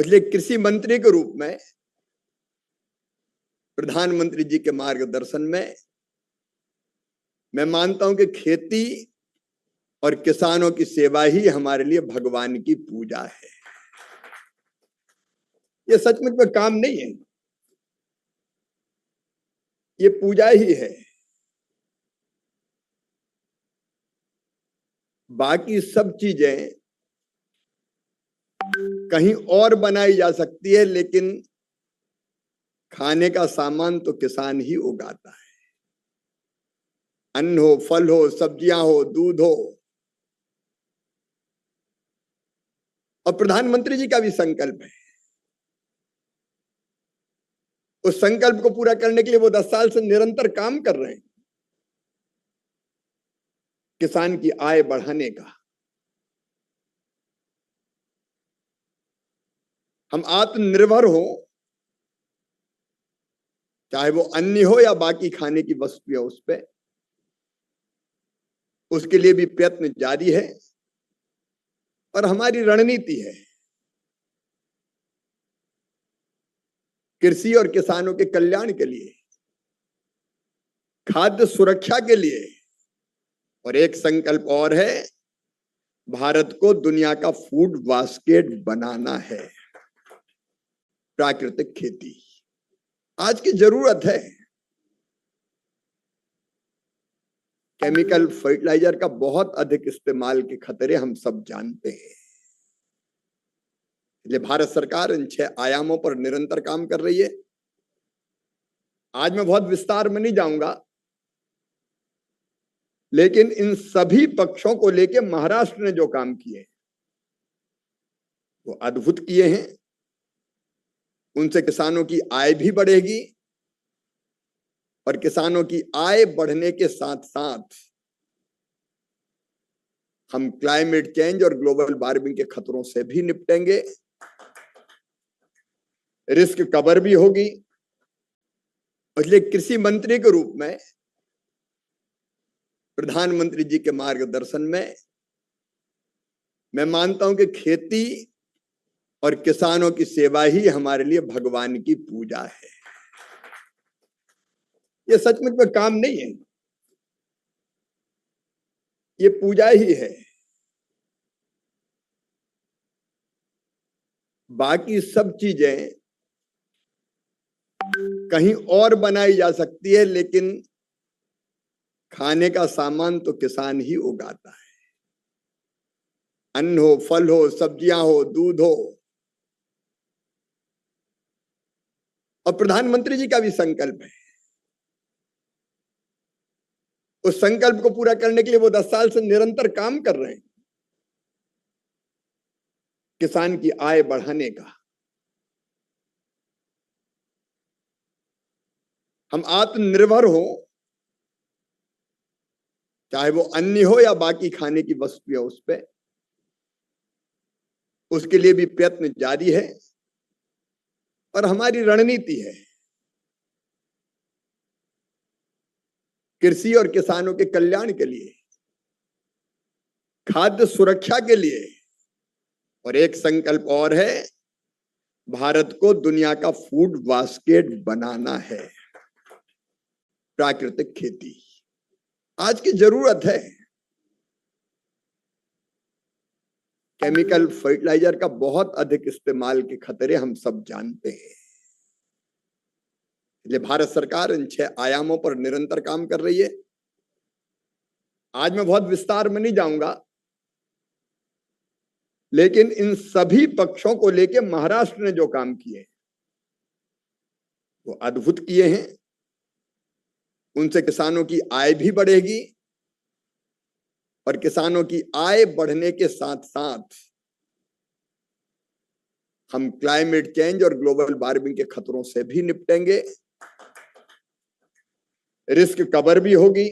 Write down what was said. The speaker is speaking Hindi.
इसलिए कृषि मंत्री के रूप में प्रधानमंत्री जी के मार्गदर्शन में मैं मानता हूं कि खेती और किसानों की सेवा ही हमारे लिए भगवान की पूजा है। ये सचमुच में काम नहीं है, ये पूजा ही है। बाकी सब चीजें कहीं और बनाई जा सकती है, लेकिन खाने का सामान तो किसान ही उगाता है। अन्न हो, फल हो, सब्जियां हो, दूध हो। और प्रधानमंत्री जी का भी संकल्प है। उस संकल्प को पूरा करने के लिए वो 10 साल से निरंतर काम कर रहे हैं, किसान की आय बढ़ाने का। हम आत्मनिर्भर हो, चाहे वो अन्न हो या बाकी खाने की वस्तुएं, उस पे उसके लिए भी प्रयत्न जारी है और हमारी रणनीति है। कृषि और किसानों के कल्याण के लिए, खाद्य सुरक्षा के लिए, और एक संकल्प और है, भारत को दुनिया का फूड बास्केट बनाना है। प्राकृतिक खेती आज की जरूरत है। केमिकल फर्टिलाइजर का बहुत अधिक इस्तेमाल के खतरे हम सब जानते हैं। इसलिए भारत सरकार इन 6 आयामों पर निरंतर काम कर रही है। आज मैं बहुत विस्तार में नहीं जाऊंगा, लेकिन इन सभी पक्षों को लेकर महाराष्ट्र ने जो काम किए वो अद्भुत किए हैं। उनसे किसानों की आय भी बढ़ेगी और किसानों की आय बढ़ने के साथ साथ हम क्लाइमेट चेंज और ग्लोबल वार्मिंग के खतरों से भी निपटेंगे। रिस्क कवर भी होगी। इसलिए कृषि मंत्री के रूप में प्रधानमंत्री जी के मार्गदर्शन में मैं मानता हूं कि खेती और किसानों की सेवा ही हमारे लिए भगवान की पूजा है। ये सचमुच में काम नहीं है, ये पूजा ही है। बाकी सब चीजें कहीं और बनाई जा सकती है, लेकिन खाने का सामान तो किसान ही उगाता है। अन्न हो, फल हो, सब्जियां हो, दूध हो। और प्रधानमंत्री जी का भी संकल्प है। उस संकल्प को पूरा करने के लिए वो 10 साल से निरंतर काम कर रहे हैं, किसान की आय बढ़ाने का। हम आत्मनिर्भर हो, चाहे वो अन्न हो या बाकी खाने की वस्तुएं, उस पे उसके लिए भी प्रयत्न जारी है और हमारी रणनीति है। कृषि और किसानों के कल्याण के लिए, खाद्य सुरक्षा के लिए, और एक संकल्प और है, भारत को दुनिया का फूड बास्केट बनाना है। प्राकृतिक खेती आज की जरूरत है। केमिकल फर्टिलाइजर का बहुत अधिक इस्तेमाल के खतरे हम सब जानते हैं। इसलिए भारत सरकार इन 6 आयामों पर निरंतर काम कर रही है। आज मैं बहुत विस्तार में नहीं जाऊंगा, लेकिन इन सभी पक्षों को लेकर महाराष्ट्र ने जो काम किए वो अद्भुत किए हैं। उनसे किसानों की आय भी बढ़ेगी और किसानों की आय बढ़ने के साथ साथ हम क्लाइमेट चेंज और ग्लोबल वार्मिंग के खतरों से भी निपटेंगे। रिस्क कवर भी होगी।